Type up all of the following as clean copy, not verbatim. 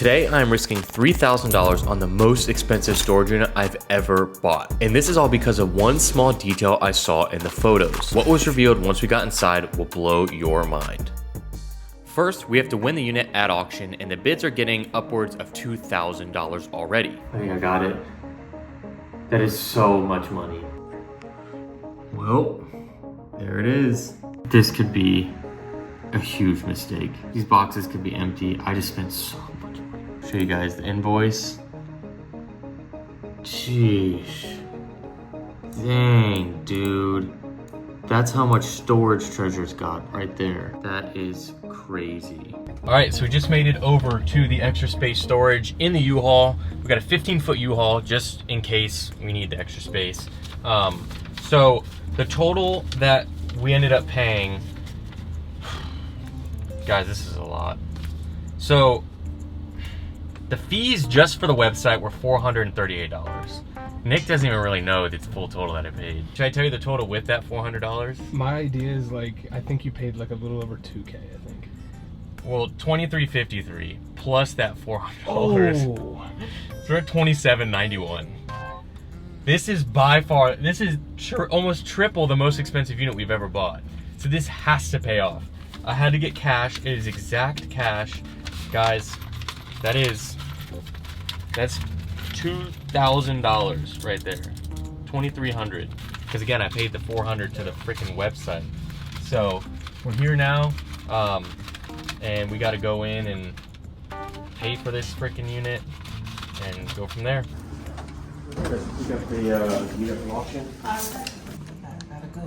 Today, I'm risking $3,000 on the most expensive storage unit I've ever bought. And this is all because of one small detail I saw in the photos. What was revealed once we got inside will blow your mind. First, we have to win the unit at auction, and the bids are getting upwards of $2,000 already. I think I got it. That is so much money. Well, there it is. This could be a huge mistake. These boxes could be empty. I just spent so much money. Show you guys the invoice. Jeez. Dang, dude. That's how much storage Treasure's got right there. That is crazy. All right, so we just made it over to the extra space storage in the U-Haul. We got a 15-foot U-Haul just in case we need the extra space. So the total that we ended up paying, guys, this is a lot. So the fees just for the website were $438. Nick doesn't even really know the full total that I paid. Should I tell you the total with that $400? My idea is I think you paid like a little over 2K, I think. Well, $23.53 plus that $400. Oh. So we're at $27.91. This is by far, this is almost triple the most expensive unit we've ever bought. So this has to pay off. I had to get cash. It is exact cash. Guys, that's $2,000 right there. $2,300. Because again, I paid the $400 to the freaking website. So we're here now, and we got to go in and pay for this freaking unit and go from there. You got the unit from auction? Gotta go.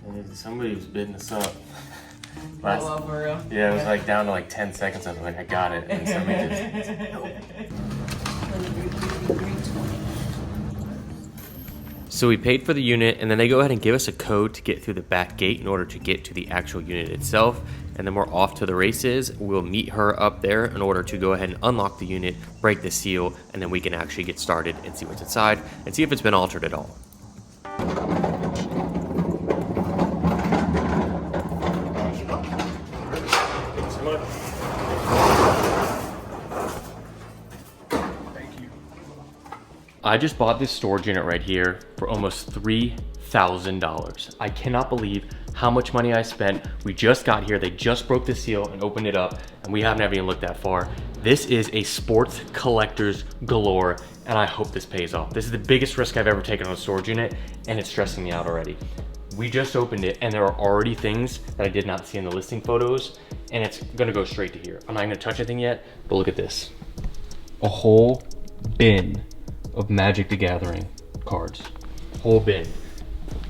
And somebody was bidding us up. Yeah, it was like down to like 10 seconds. I was like, I got it. And somebody just, nope. So we paid for the unit, and then they go ahead and give us a code to get through the back gate in order to get to the actual unit itself. And then we're off to the races. We'll meet her up there in order to go ahead and unlock the unit, break the seal, and then we can actually get started and see what's inside and see if it's been altered at all. I just bought this storage unit right here for almost $3,000. I cannot believe how much money I spent. We just got here, they just broke the seal and opened it up, and we haven't even looked that far. This is a sports collectors galore, and I hope this pays off. This is the biggest risk I've ever taken on a storage unit, and it's stressing me out already. We just opened it, and there are already things that I did not see in the listing photos, and it's gonna go straight to here. I'm not gonna touch anything yet, but look at this. A whole bin of Magic the Gathering cards. Whole bin.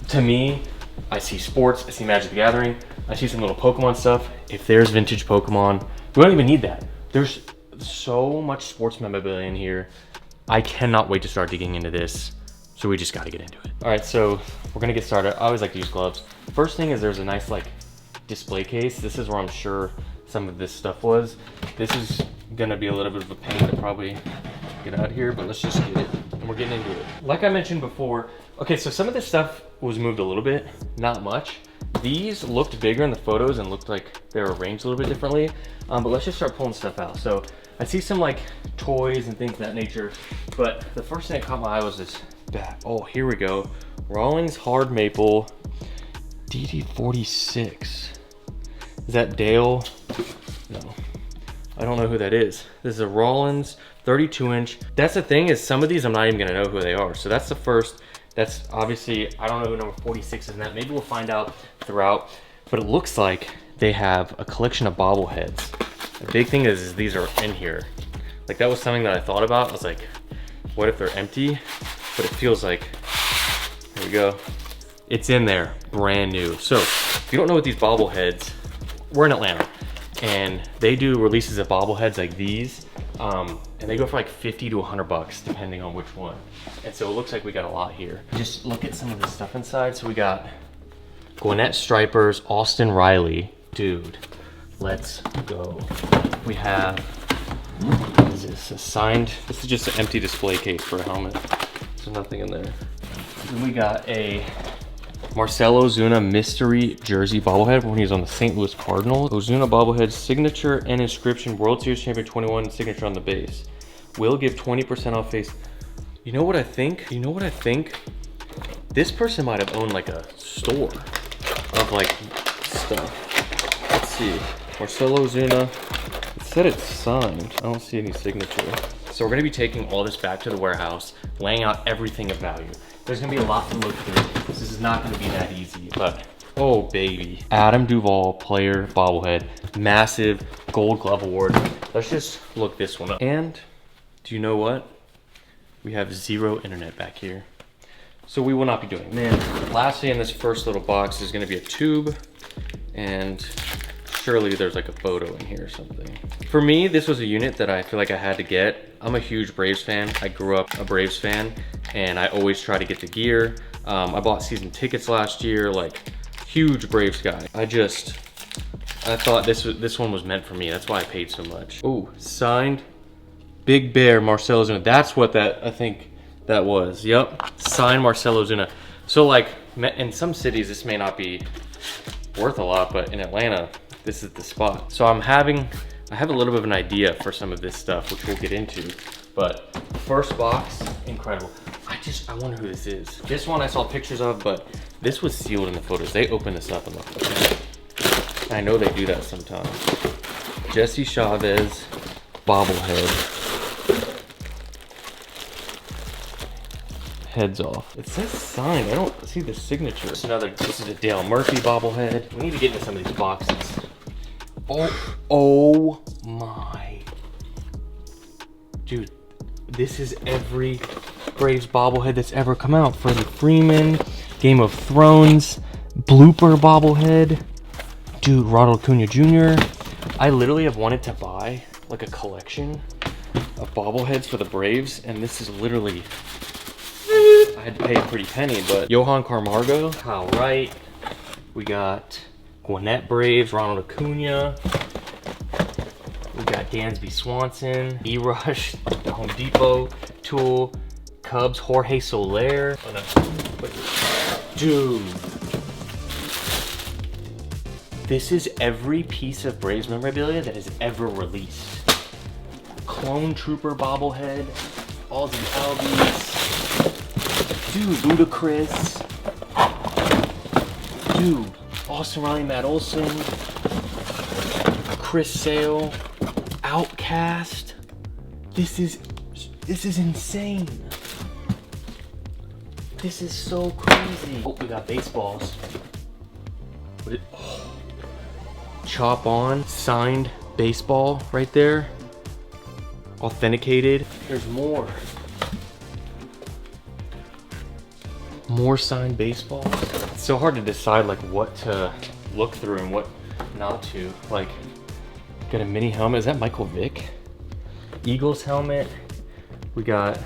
To me, I see sports, I see Magic the Gathering, I see some little Pokemon stuff. If there's vintage Pokemon, we don't even need that. There's so much sports memorabilia in here. I cannot wait to start digging into this. So we just gotta get into it. All right, so we're gonna get started. I always like to use gloves. First thing is there's a nice like display case. This is where I'm sure some of this stuff was. This is gonna be a little bit of a pain to probably get out here, but let's just get it, and we're getting into it. Like I mentioned before, okay, so some of this stuff was moved a little bit, not much. These looked bigger in the photos and looked like they were arranged a little bit differently, but let's just start pulling stuff out. So I see some like toys and things of that nature, but the first thing that caught my eye was this bat. Oh, here we go. Rawlings Hard Maple DD46. Is that Dale? No, I don't know who that is. This is a Rawlings 32-inch. That's the thing, is some of these I'm not even gonna know who they are. So that's the first. That's obviously, I don't know who number 46 is in that. Maybe we'll find out throughout. But it looks like they have a collection of bobbleheads. The big thing is these are in here. Like that was something that I thought about. I was like, what if they're empty? But it feels like, here we go. It's in there, brand new. So if you don't know what these bobbleheads, we're in Atlanta, and they do releases of bobbleheads like these. And they go for like 50 to 100 bucks depending on which one. And so it looks like we got a lot here. Just look at some of the stuff inside. So we got Gwinnett Stripers, Austin Riley. Dude, let's go. We have, what is this, a signed, this is just an empty display case for a helmet. So nothing in there. Then we got a Marcell Ozuna mystery jersey bobblehead when he's on the St. Louis Cardinals. Ozuna bobblehead signature and inscription World Series champion 21 signature on the base. Will give 20% off face. You know what I think? You know what I think? This person might have owned like a store of like stuff. Let's see. Marcell Ozuna. It said it's signed. I don't see any signature. So we're gonna be taking all this back to the warehouse, laying out everything of value. There's gonna be a lot to look through. This is not gonna be that easy, but oh baby. Adam Duvall player bobblehead, massive Gold Glove award. Let's just look this one up. And do you know what? We have zero internet back here. So we will not be doing it. Man, lastly in this first little box is gonna be a tube, and surely there's like a photo in here or something. For me, this was a unit that I feel like I had to get. I'm a huge Braves fan. I grew up a Braves fan, and I always try to get the gear. I bought season tickets last year, like huge Braves guy. I thought this one was meant for me. That's why I paid so much. Oh, signed Big Bear Marcell Ozuna. That's what I think that was. Yep, signed Marcell Ozuna. So like in some cities, this may not be worth a lot, but in Atlanta, this is the spot. So I have a little bit of an idea for some of this stuff, which we'll get into. But first box, incredible. I wonder who this is. This one I saw pictures of, but this was sealed in the photos. They opened this up and looked at it. I know they do that sometimes. Jesse Chavez bobblehead. Heads off. It says signed. I don't see the signature. This is a Dale Murphy bobblehead. We need to get into some of these boxes. Oh my. Dude, this is every Braves bobblehead that's ever come out. Freddie Freeman, Game of Thrones, blooper bobblehead. Dude, Ronald Acuna Jr. I literally have wanted to buy like a collection of bobbleheads for the Braves, and this is literally, I had to pay a pretty penny, but Johan Camargo, Kyle Wright, we got Gwinnett Braves, Ronald Acuna, we got Dansby Swanson, E-Rush, the Home Depot, Tool, Cubs, Jorge Soler. Oh, no. Dude. This is every piece of Braves memorabilia that is ever released. Clone Trooper bobblehead, Ozzy Albies, dude, Ludacris, dude, Austin Riley, Matt Olson, Chris Sale, Outcast. This is insane. This is so crazy. Oh, we got baseballs. Oh. Chop on, signed baseball right there. Authenticated. There's more. More signed baseballs. It's so hard to decide like what to look through and what not to. Like, got a mini helmet. Is that Michael Vick? Eagles helmet. We got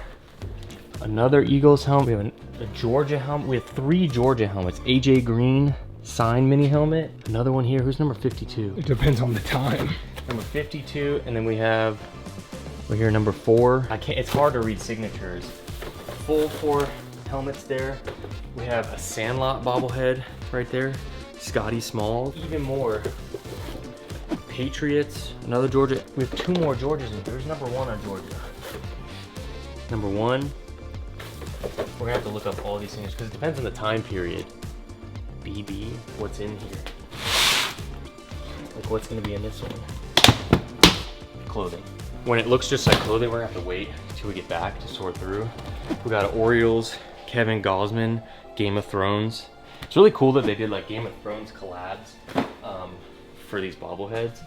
another Eagles helmet. We have a Georgia helmet. We have 3 Georgia helmets. AJ Green signed mini helmet. Another one here. Who's number 52? It depends on the time. Number 52, and then we have right here number 4. It's hard to read signatures. Full 4 helmets there. We have a Sandlot bobblehead right there. Scotty Smalls. Even more. Patriots. Another Georgia. We have 2 more Georgias in there. There's number 1 on Georgia. Number 1. We're gonna have to look up all these things because it depends on the time period. BB, what's in here? Like what's gonna be in this one? Clothing. When it looks just like clothing, we're gonna have to wait until we get back to sort through. We got Orioles, Kevin Gausman, Game of Thrones. It's really cool that they did like Game of Thrones collabs for these bobbleheads,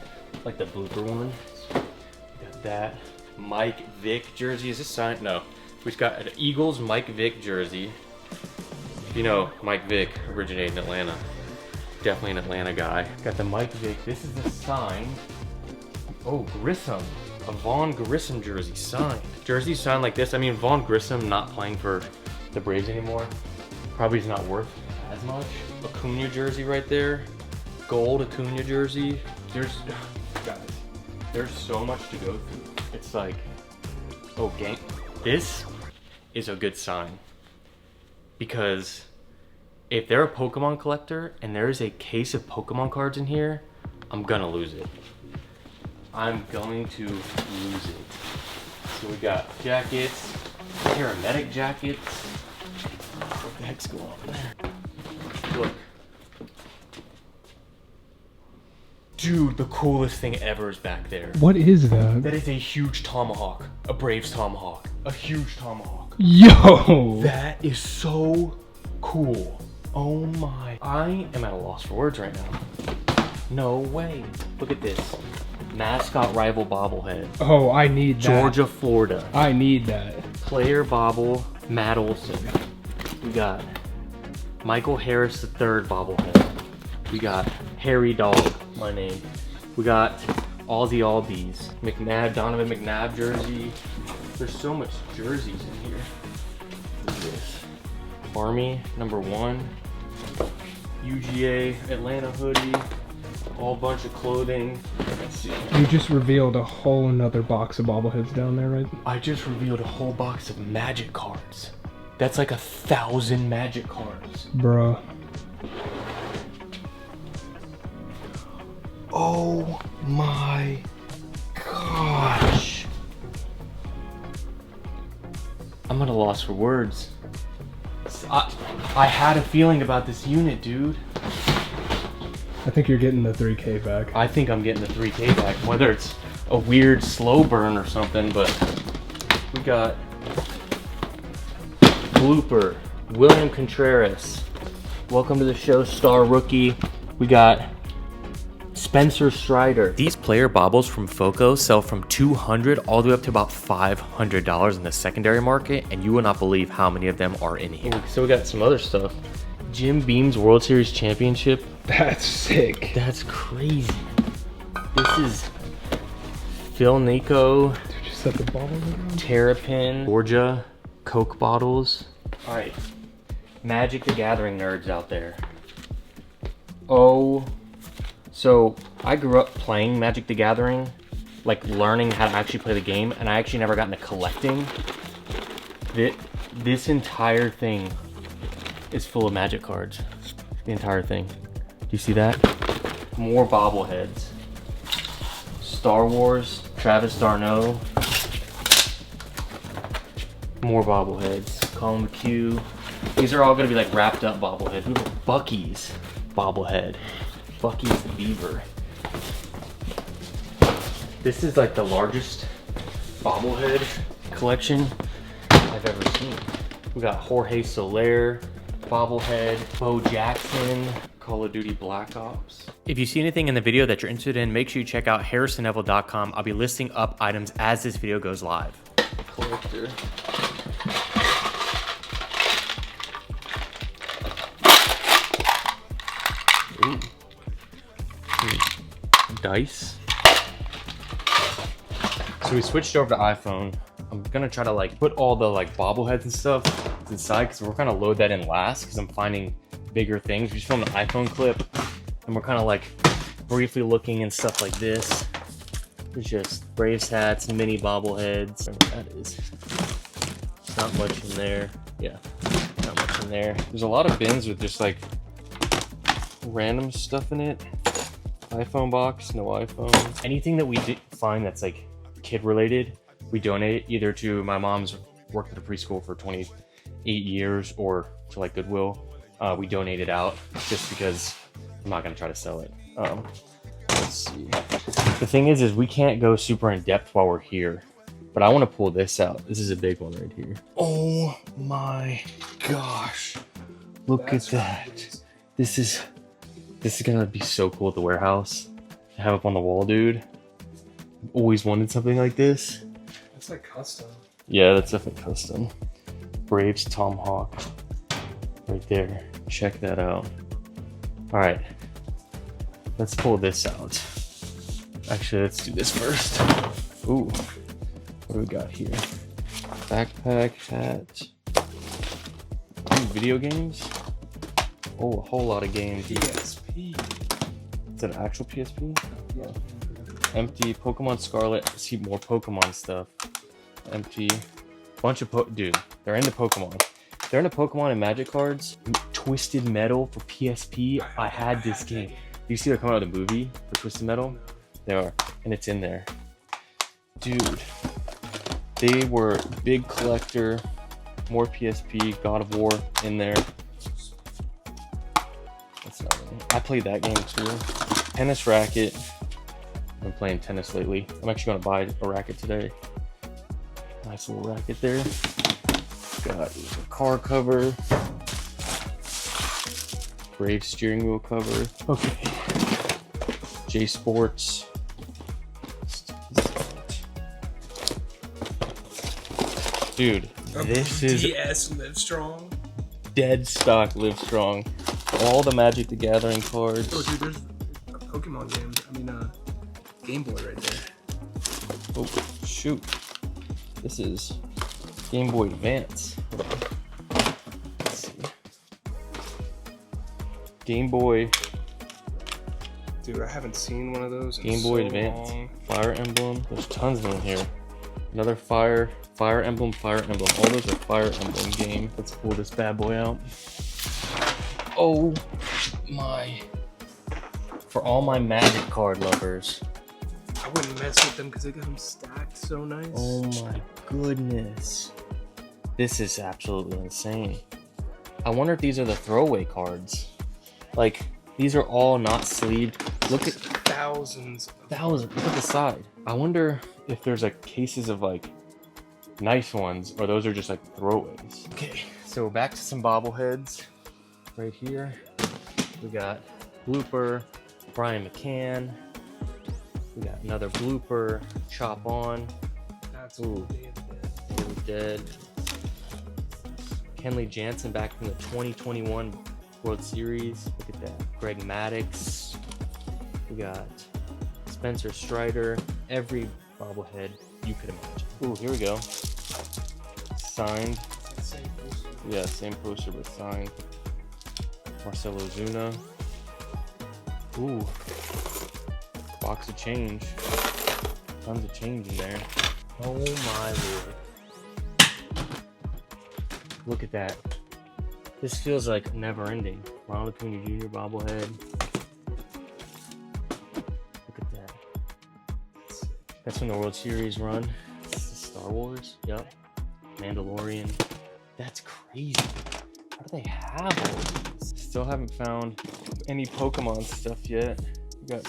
like the blooper one. We got that. Mike Vick jersey. Is this signed? No. We've got an Eagles Mike Vick jersey. You know, Mike Vick originated in Atlanta. Definitely an Atlanta guy. Got the Mike Vick. This is the sign. Oh, Grissom. A Vaughn Grissom jersey signed. Jersey signed like this. I mean, Vaughn Grissom not playing for the Braves anymore. Probably is not worth as much. Acuna jersey right there. Gold Acuna jersey. Guys, there's so much to go through. It's like, oh, gang. This is a good sign. Because if they're a Pokemon collector and there is a case of Pokemon cards in here, I'm gonna lose it. I'm going to lose it. So we got jackets, paramedic jackets. What the heck's going on there? Look. Dude, the coolest thing ever is back there. What is that? That is a huge tomahawk. A Braves tomahawk. A huge tomahawk. Yo! That is so cool. Oh my. I am at a loss for words right now. No way. Look at this. Mascot rival bobblehead. Oh, I need that. Georgia, Florida. I need that. Player bobble, Matt Olson. We got Michael Harris III bobblehead. We got Harry Dog, my name. We got Aussie Albies, McNabb, Donovan McNabb jersey. There's so much jerseys in here. Look at this. Army, #1. UGA, Atlanta hoodie. All bunch of clothing. Let's see. You just revealed a whole another box of bobbleheads down there, right? I just revealed a whole box of Magic cards. That's like 1,000 Magic cards. Bruh. Oh my gosh. I'm at a loss for words. I had a feeling about this unit, dude. I think you're getting the 3K back. I think I'm getting the 3K back, whether it's a weird slow burn or something, but we got Blooper, William Contreras, welcome to the show, star rookie. We got Spencer Strider. These player baubles from Foco sell from $200 all the way up to about $500 in the secondary market, and you will not believe how many of them are in here. So we got some other stuff. Jim Beam's World Series Championship. That's sick. That's crazy. This is Phil Nico, Did you set the bottle down? Terrapin, Georgia, Coke bottles. All right, Magic the Gathering nerds out there. Oh, so I grew up playing Magic the Gathering, like learning how to actually play the game, and I actually never got into collecting. This entire thing is full of Magic cards. The entire thing. Do you see that? More bobbleheads. Star Wars, Travis Darno. More bobbleheads. Colin McHugh. These are all gonna be like wrapped up bobbleheads. We have Bucky's bobblehead. Bucky's the Beaver. This is like the largest bobblehead collection I've ever seen. We got Jorge Soler bobblehead, Bo Jackson, Call of Duty Black Ops. If you see anything in the video that you're interested in, make sure you check out harrisonnevel.com. I'll be listing up items as this video goes live. Collector. Ooh. Dice. So we switched over to iPhone. I'm gonna try to like put all the like bobbleheads and stuff inside because we're gonna load that in last because I'm finding bigger things. We just filmed an iPhone clip and we're kind of like briefly looking and stuff like this. There's just Braves hats, mini bobbleheads. That is not much in there. Yeah, not much in there. There's a lot of bins with just like random stuff in it. iPhone box, no iPhone. Anything that we did find that's like kid related, we donate either to my mom's worked at a preschool for 28 years or to like Goodwill. We donate it out just because I'm not gonna try to sell it. Let's see. The thing is we can't go super in depth while we're here, but I want to pull this out. This is a big one right here. Oh my gosh. Look at that. This is gonna be so cool at the warehouse to have up on the wall, dude. I've always wanted something like this. It's like custom. Yeah, that's definitely custom. Braves Tomahawk. Right there. Check that out. Alright. Let's pull this out. Actually, let's do this first. Ooh. What do we got here? Backpack, hat. Ooh, video games? Oh, a whole lot of games. PSP. Is that an actual PSP? Yeah. Empty. Pokemon Scarlet. I see more Pokemon stuff. Empty. Bunch of dude, they're into Pokemon. They're in the Pokemon and Magic cards. Twisted Metal for PSP. I had this game. Do you see they're coming out of the movie for Twisted Metal? They are, and it's in there. Dude, they were big collector. More PSP, God of War in there. That's not it. I played that game too. Tennis racket. I've been playing tennis lately. I'm actually gonna buy a racket today. Nice little racket there. Got a car cover. Brave steering wheel cover. Okay. J Sports. Dude, this is DS Live Strong. Dead stock Live Strong. All the Magic the Gathering cards. Oh, dude, there's a Pokemon game. Game Boy right there. Oh, shoot. This is Game Boy Advance. Let's see. Game Boy. Dude, I haven't seen one of those in Game Boy so Advance. long. Fire Emblem. There's tons of them here. Another Fire Emblem, Fire Emblem. All those are Fire Emblem game. Let's pull this bad boy out. Oh my. For all my Magic card lovers. I wouldn't mess with them because they got them stacked so nice. Oh my goodness. This is absolutely insane. I wonder if these are the throwaway cards. Like, these are all not sleeved. Look at thousands. thousands. Look at the side. I wonder if there's like cases of like nice ones, or those are just like throwaways. Okay, so back to some bobbleheads. Right here, we got Blooper, Brian McCann. We got another Blooper, Chop On. That's Ooh. Really dead. Kenley Jansen back from the 2021 World Series. Look at that. Greg Maddux. We got Spencer Strider. Every bobblehead you could imagine. Ooh, here we go. Signed. Yeah, same poster but signed. Marcelo Zuna. Ooh. Box of change. Tons of change in there. Oh my lord. Look at that. This feels like never ending. Ronald Acuna Jr. bobblehead. Look at that. That's from the World Series run. This is Star Wars. Yep. Mandalorian. That's crazy. How do they have all these? Still haven't found any Pokemon stuff yet. We got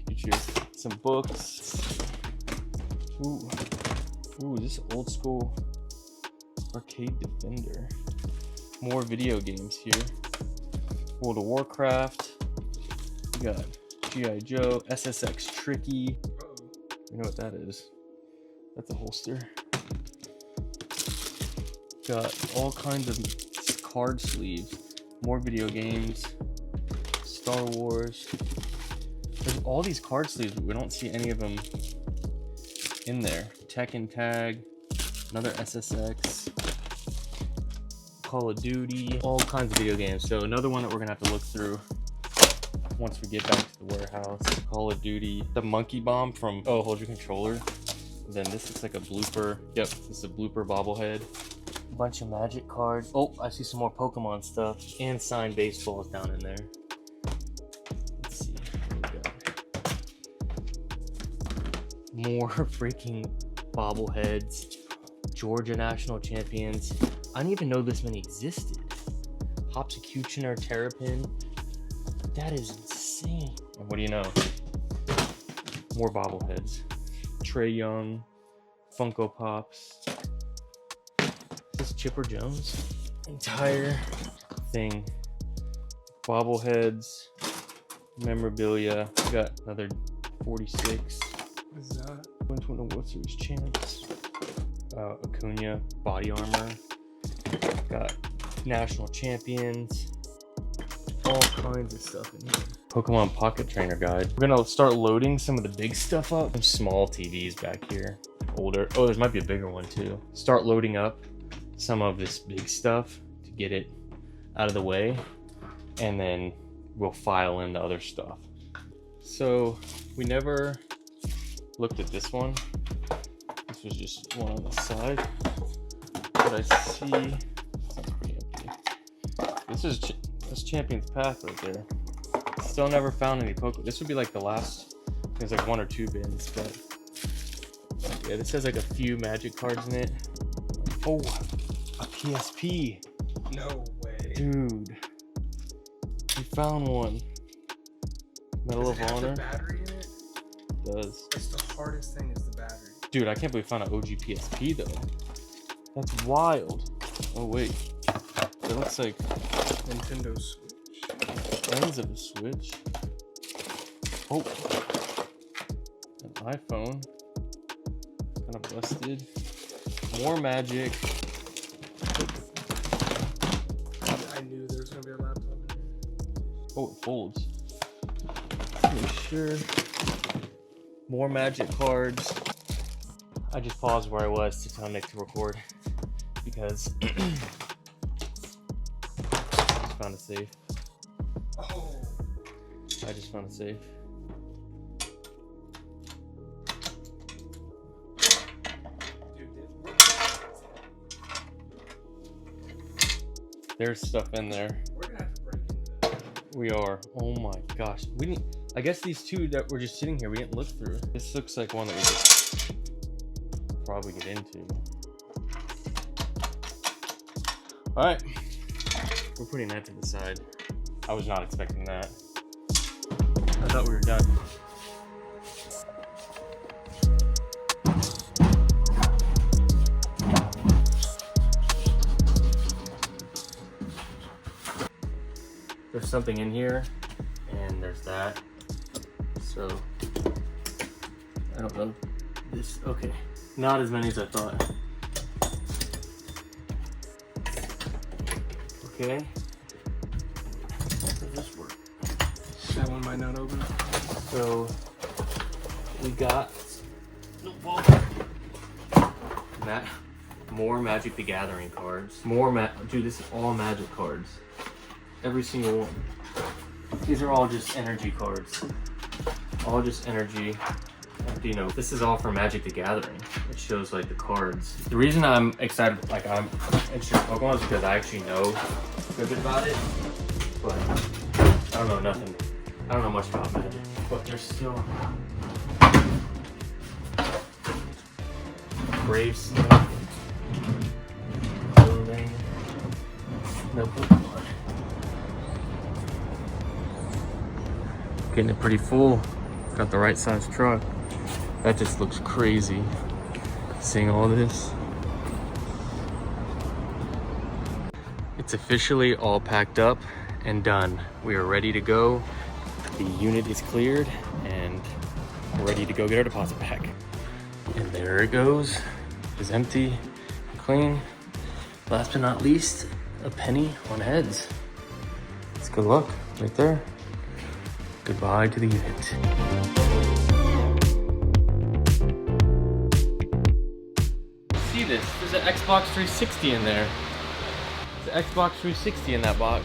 Pikachu. Some books. Ooh. Ooh, this old school Arcade Defender. More video games here. World of Warcraft. We got G.I. Joe, SSX Tricky. You know what that is? That's a holster. Got all kinds of card sleeves. More video games. Star Wars. There's all these card sleeves, but we don't see any of them in there. Tekken Tag. Another SSX. Call of Duty. All kinds of video games. So another one that we're gonna have to look through once we get back to the warehouse. Call of Duty. The Monkey Bomb from Hold Your Controller. And then this looks like a Blooper. Yep, this is a Blooper bobblehead. A bunch of Magic cards. Oh, I see some more Pokemon stuff. And signed baseballs down in there. Let's see. What we got? More freaking bobbleheads. Georgia National Champions. I didn't even know this many existed. Hopsecutioner, Terrapin. That is insane. And what do you know? More bobbleheads. Trey Young, Funko Pops. Is this Chipper Jones? Entire thing. Bobbleheads, memorabilia. We got another 46. What is that? 2021 World Series champs. Acuna body armor. Got national champions. All kinds of stuff in here. Pokemon Pocket Trainer Guide. We're gonna start loading some of the big stuff up. Some small TVs back here. Older. Oh, there might be a bigger one too. Start loading up some of this big stuff to get it out of the way. And then we'll file in the other stuff. So we never looked at this one. This was just one on the side. But I see. This is this Champion's Path right there. Still never found any Pokemon. This would be like the last. There's like 1 or 2 bins, but yeah, this has like a few magic cards in it. Oh, a PSP. No way. Dude. We found one. Medal of Honor. Does it have the battery in it? Does. It's the hardest thing is the battery. Dude, I can't believe we found an OG PSP though. That's wild. Oh wait. That looks like Nintendo Switch. ends of a Switch. Oh. An iPhone. Kind of busted. More magic. I knew there was gonna be a laptop in here. Oh, it folds. Pretty sure. More magic cards. I just paused where I was to tell Nick to record because I just found a safe. Oh. I just found a safe. There's stuff in there. We're gonna have to break into that. We are. Oh my gosh. We didn't. I guess these two that were just sitting here, we didn't look through. This looks like one that we just probably get into. All right. We're putting that to the side. I was not expecting that. I thought we were done. There's something in here, and there's that. So, I don't know. This, okay. Not as many as I thought. Okay. How does this work? That one might not open. So, we got more Magic the Gathering cards. Dude, this is all Magic cards. Every single one. These are all just energy cards. All just energy. You know, this is all for Magic the Gathering. It shows like the cards. The reason I'm excited, like I'm interested in Pokemon is because I actually know a good bit about it. But I don't know nothing. I don't know much about Magic. But there's still Brave stuff. Clothing. No Pokemon. Getting it pretty full. Got the right size truck. That just looks crazy. Seeing all this. It's officially all packed up and done. We are ready to go. The unit is cleared and we're ready to go get our deposit back. And there it goes. It's empty, clean. Last but not least, a penny on heads. It's good luck right there. Goodbye to the unit. See this? There's an Xbox 360 in there. There's an Xbox 360 in that box.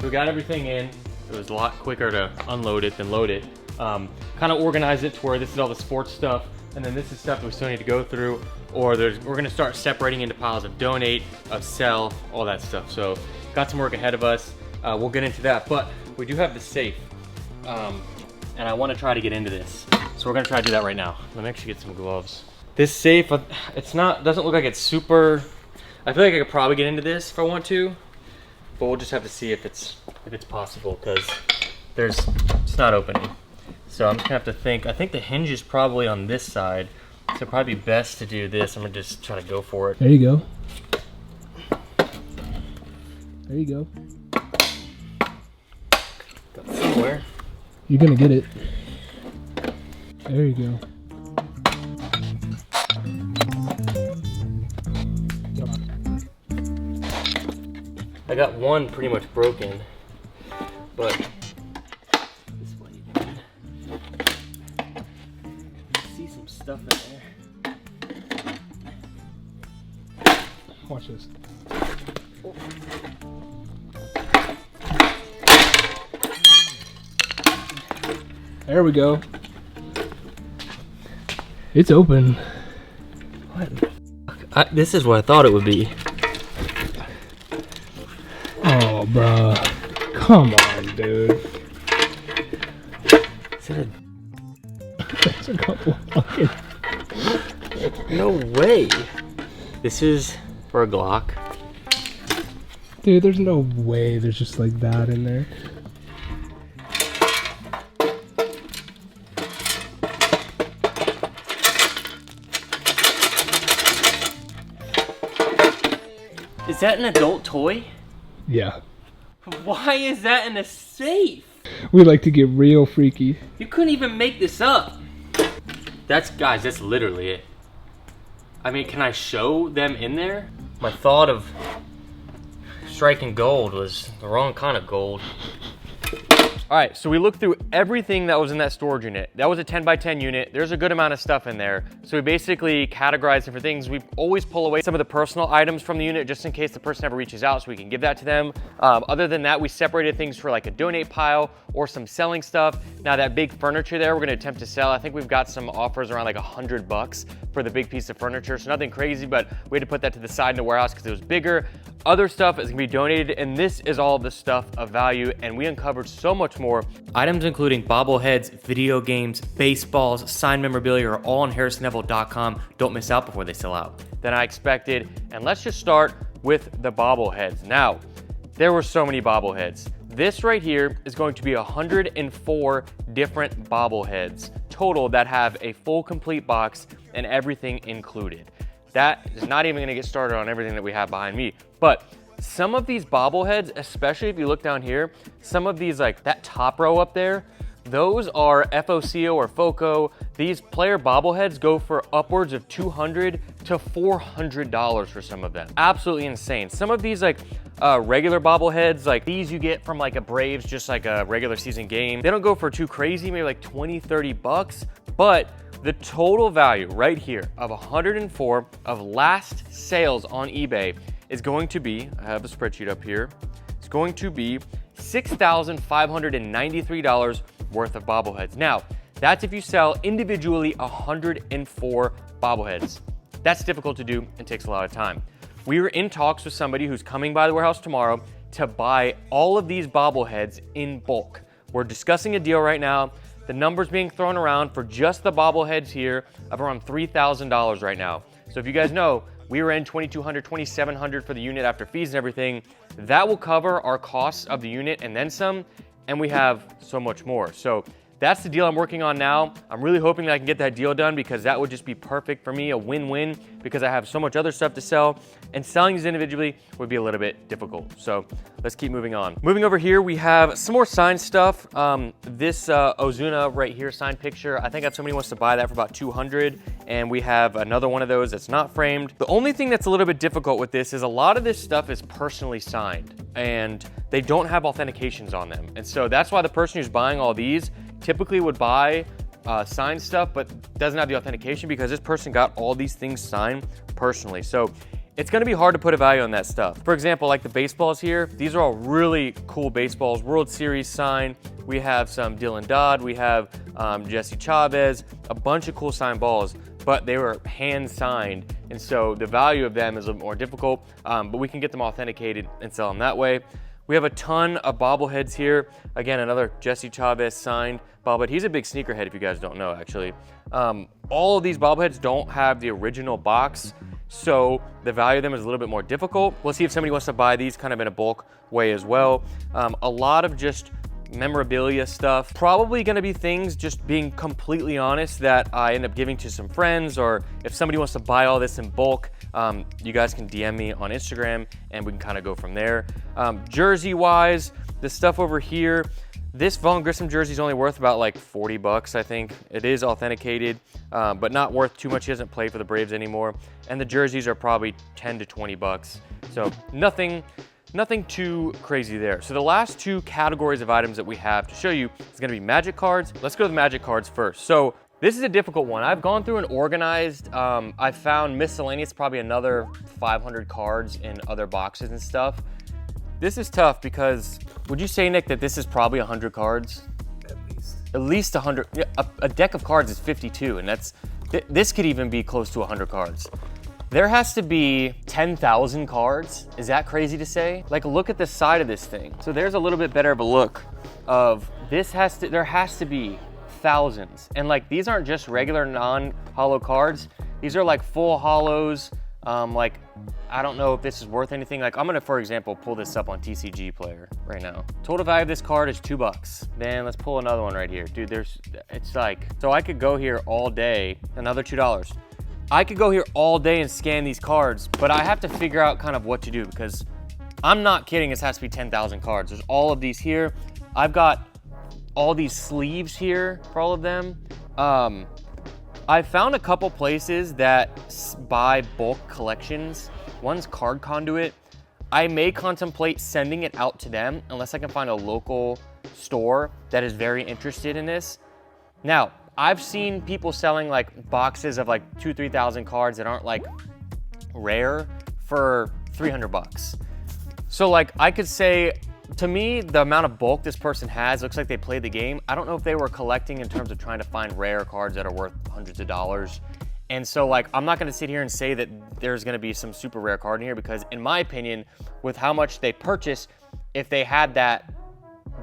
We got everything in. It was a lot quicker to unload it than load it. Kind of organize it to where this is all the sports stuff. And then this is stuff that we still need to go through, or we're gonna start separating into piles of donate, of sell, all that stuff. So got some work ahead of us. We'll get into that, but we do have the safe. And I wanna try to get into this. So we're gonna try to do that right now. Let me actually get some gloves. This safe, doesn't look like it's super, I feel like I could probably get into this if I want to, but we'll just have to see if it's possible, because it's not opening. So I'm just gonna have to think. I think the hinge is probably on this side, so it'd probably be best to do this. I'm gonna just try to go for it. There you go. There you go. Got it somewhere. You're gonna get it. There you go. I got one pretty much broken, but this way you can see some stuff in there. Watch this. There we go. It's open. What? This is what I thought it would be. Oh, bruh. Come on, dude. Is it There's a couple fucking... no way. This is for a Glock. Dude, there's no way there's just like that in there. Is that an adult toy? Yeah. Why is that in a safe? We like to get real freaky. You couldn't even make this up. Guys, that's literally it. I mean, can I show them in there? My thought of striking gold was the wrong kind of gold. All right, so we looked through everything that was in that storage unit. That was a 10 by 10 unit. There's a good amount of stuff in there. So we basically categorized different things. We always pull away some of the personal items from the unit just in case the person ever reaches out so we can give that to them. Other than that, we separated things for like a donate pile or some selling stuff. Now that big furniture there, we're gonna attempt to sell. I think we've got some offers around like $100 for the big piece of furniture. So nothing crazy, but we had to put that to the side in the warehouse because it was bigger. Other stuff is gonna be donated, and this is all the stuff of value, and we uncovered so much more. Items including bobbleheads, video games, baseballs, signed memorabilia are all on harrisnevel.com. Don't miss out before they sell out. Than I expected, and let's just start with the bobbleheads. Now, there were so many bobbleheads. This right here is going to be 104 different bobbleheads total that have a full complete box and everything included. That is not even gonna get started on everything that we have behind me. But some of these bobbleheads, especially if you look down here, some of these, like that top row up there, those are FOCO or FOCO. These player bobbleheads go for upwards of $200 to $400 for some of them. Absolutely insane. Some of these like regular bobbleheads, like these you get from like a Braves, just like a regular season game. They don't go for too crazy, maybe like 20, 30 bucks, but the total value right here of 104 of last sales on eBay is going to be, I have a spreadsheet up here, it's going to be $6,593 worth of bobbleheads. Now, that's if you sell individually 104 bobbleheads. That's difficult to do and takes a lot of time. We were in talks with somebody who's coming by the warehouse tomorrow to buy all of these bobbleheads in bulk. We're discussing a deal right now. The number's being thrown around for just the bobbleheads here of around $3,000 right now. So if you guys know, we were in $2,200, $2,700 for the unit after fees and everything. That will cover our costs of the unit and then some, and we have so much more. So that's the deal I'm working on now. I'm really hoping that I can get that deal done because that would just be perfect for me, a win-win, because I have so much other stuff to sell, and selling these individually would be a little bit difficult. So let's keep moving on. Moving over here, we have some more signed stuff. This Ozuna right here, signed picture, I think somebody wants to buy that for about $200, and we have another one of those that's not framed. The only thing that's a little bit difficult with this is a lot of this stuff is personally signed, and they don't have authentications on them. And so that's why the person who's buying all these typically would buy signed stuff, but doesn't have the authentication because this person got all these things signed personally. So it's gonna be hard to put a value on that stuff. For example, like the baseballs here, these are all really cool baseballs, World Series signed. We have some Dylan Dodd, we have Jesse Chavez, a bunch of cool signed balls, but they were hand signed. And so the value of them is a little more difficult, but we can get them authenticated and sell them that way. We have a ton of bobbleheads here. Again, another Jesse Chavez signed bobblehead. He's a big sneakerhead if you guys don't know, actually. All of these bobbleheads don't have the original box, so the value of them is a little bit more difficult. We'll see if somebody wants to buy these kind of in a bulk way as well. A lot of just memorabilia stuff. Probably gonna be things, just being completely honest, that I end up giving to some friends, or if somebody wants to buy all this in bulk, you guys can DM me on Instagram and we can kind of go from there. Jersey wise, the stuff over here, this Vaughn Grissom jersey is only worth about like 40 bucks, I think. It is authenticated, but not worth too much. He doesn't play for the Braves anymore. And the jerseys are probably 10 to 20 bucks. So nothing too crazy there. So the last two categories of items that we have to show you is gonna be Magic cards. Let's go to the Magic cards first. So this is a difficult one. I've gone through and organized. I found miscellaneous, probably another 500 cards in other boxes and stuff. This is tough because, would you say, Nick, that this is probably 100 cards? At least. at least 100. A deck of cards is 52, and this could even be close to 100 cards. There has to be 10,000 cards. Is that crazy to say? Like, look at the side of this thing. So there's a little bit better of a look of this. There has to be thousands. And like, these aren't just regular non-hollow cards. These are like full hollows. Like, I don't know if this is worth anything. Like, I'm gonna, for example, pull this up on TCG Player right now. Total value of this card is $2. Then let's pull another one right here. Dude, it's like, so I could go here all day, another $2. I could go here all day and scan these cards, but I have to figure out kind of what to do, because I'm not kidding, this has to be 10,000 cards. There's all of these here. I've got all these sleeves here for all of them. I found a couple places that buy bulk collections. One's Card Conduit. I may contemplate sending it out to them unless I can find a local store that is very interested in this. Now, I've seen people selling like boxes of like 2,000-3,000 cards that aren't like rare for $300. So like, I could say, to me, the amount of bulk this person has looks like they played the game. I don't know if they were collecting in terms of trying to find rare cards that are worth hundreds of dollars. And so like, I'm not gonna sit here and say that there's gonna be some super rare card in here, because in my opinion, with how much they purchase, if they had that,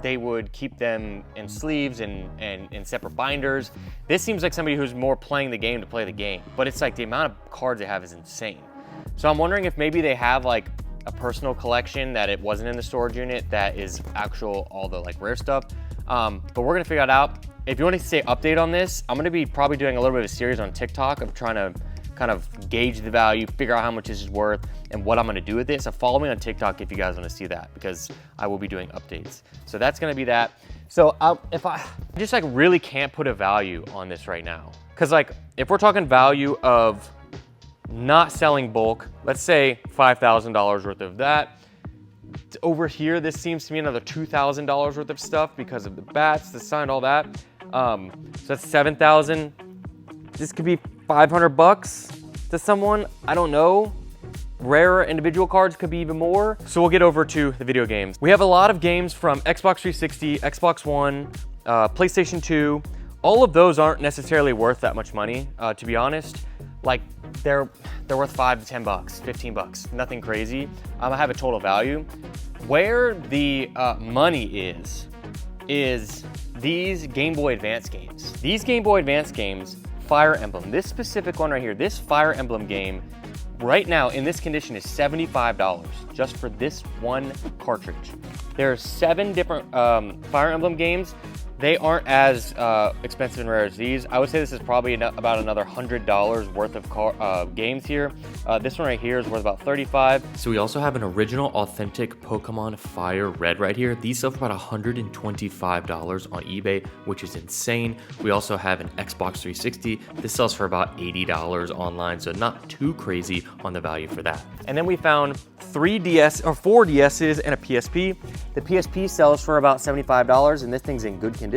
they would keep them in sleeves and in separate binders. This seems like somebody who's more playing the game to play the game, but it's like the amount of cards they have is insane. So I'm wondering if maybe they have like a personal collection that it wasn't in the storage unit that is actual, all the like rare stuff. But we're gonna figure it out. If you want to stay update on this, I'm gonna be probably doing a little bit of a series on TikTok of trying to kind of gauge the value, figure out how much this is worth, and what I'm gonna do with it. So follow me on TikTok if you guys wanna see that, because I will be doing updates. So that's gonna be that. So if I just like really can't put a value on this right now, because like if we're talking value of not selling bulk, let's say $5,000 worth of that. Over here, this seems to me another $2,000 worth of stuff because of the bats, the sign, all that. So that's 7,000. This could be $500 to someone, I don't know. Rarer individual cards could be even more. So we'll get over to the video games. We have a lot of games from Xbox 360, Xbox One, PlayStation 2. All of those aren't necessarily worth that much money, to be honest. Like, they're worth $5 to $10, $15, nothing crazy. I have a total value. Where the money is these Game Boy Advance games. These Game Boy Advance games, Fire Emblem, this specific one right here, this Fire Emblem game, right now in this condition is $75 just for this one cartridge. There are 7 different Fire Emblem games. They aren't as expensive and rare as these. I would say this is probably about another $100 worth of games here. This one right here is worth about $35. So we also have an original authentic Pokemon Fire Red right here. These sell for about $125 on eBay, which is insane. We also have an Xbox 360. This sells for about $80 online, so not too crazy on the value for that. And then we found 4 DSs and a PSP. The PSP sells for about $75, and this thing's in good condition.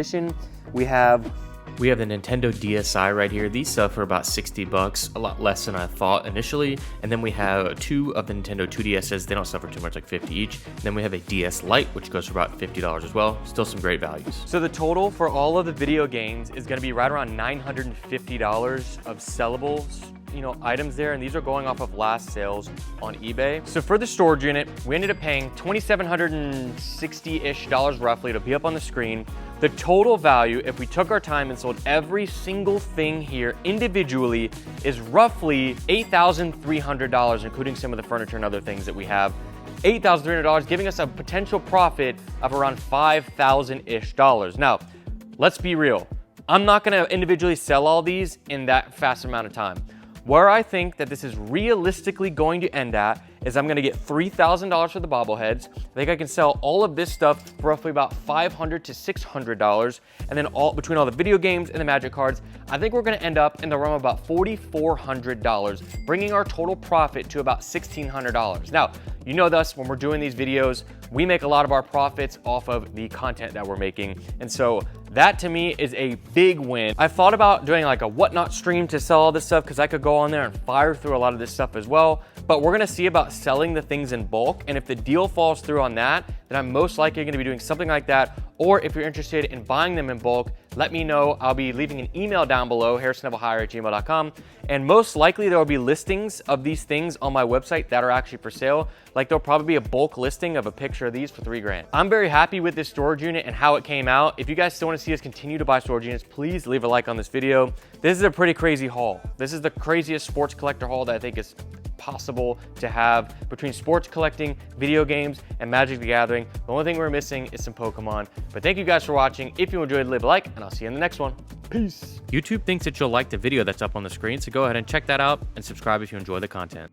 We have the Nintendo DSi right here. These sell for about $60, a lot less than I thought initially. And then we have 2 of the Nintendo 2DSs. They don't sell for too much, like 50 each. And then we have a DS Lite, which goes for about $50 as well. Still some great values. So the total for all of the video games is gonna be right around $950 of sellables, items there, and these are going off of last sales on eBay. So for the storage unit, we ended up paying $2,760-ish roughly. It'll be up on the screen. The total value, if we took our time and sold every single thing here individually, is roughly $8,300, including some of the furniture and other things that we have. $8,300, giving us a potential profit of around $5,000-ish. Now, let's be real. I'm not gonna individually sell all these in that fast amount of time. Where I think that this is realistically going to end at is I'm gonna get $3,000 for the bobbleheads. I think I can sell all of this stuff for roughly about $500 to $600. And then between all the video games and the magic cards, I think we're gonna end up in the realm of about $4,400, bringing our total profit to about $1,600. Now, you know this, when we're doing these videos, we make a lot of our profits off of the content that we're making. And so that to me is a big win. I thought about doing like a whatnot stream to sell all this stuff, because I could go on there and fire through a lot of this stuff as well. But we're gonna see about selling the things in bulk. And if the deal falls through on that, then I'm most likely gonna be doing something like that. Or if you're interested in buying them in bulk, let me know. I'll be leaving an email down below, harrisonnevelhire@gmail.com, and most likely there will be listings of these things on my website that are actually for sale. Like there'll probably be a bulk listing of a picture of these for $3 grand. I'm very happy with this storage unit and how it came out. If you guys still want to see us continue to buy storage units, please leave a like on this video. This is a pretty crazy haul. This is the craziest sports collector haul that I think is possible to have between sports collecting, video games, and Magic the Gathering. The only thing we're missing is some Pokemon. But thank you guys for watching. If you enjoyed, leave a like, and I'll see you in the next one. Peace. YouTube thinks that you'll like the video that's up on the screen, so go ahead and check that out and subscribe if you enjoy the content.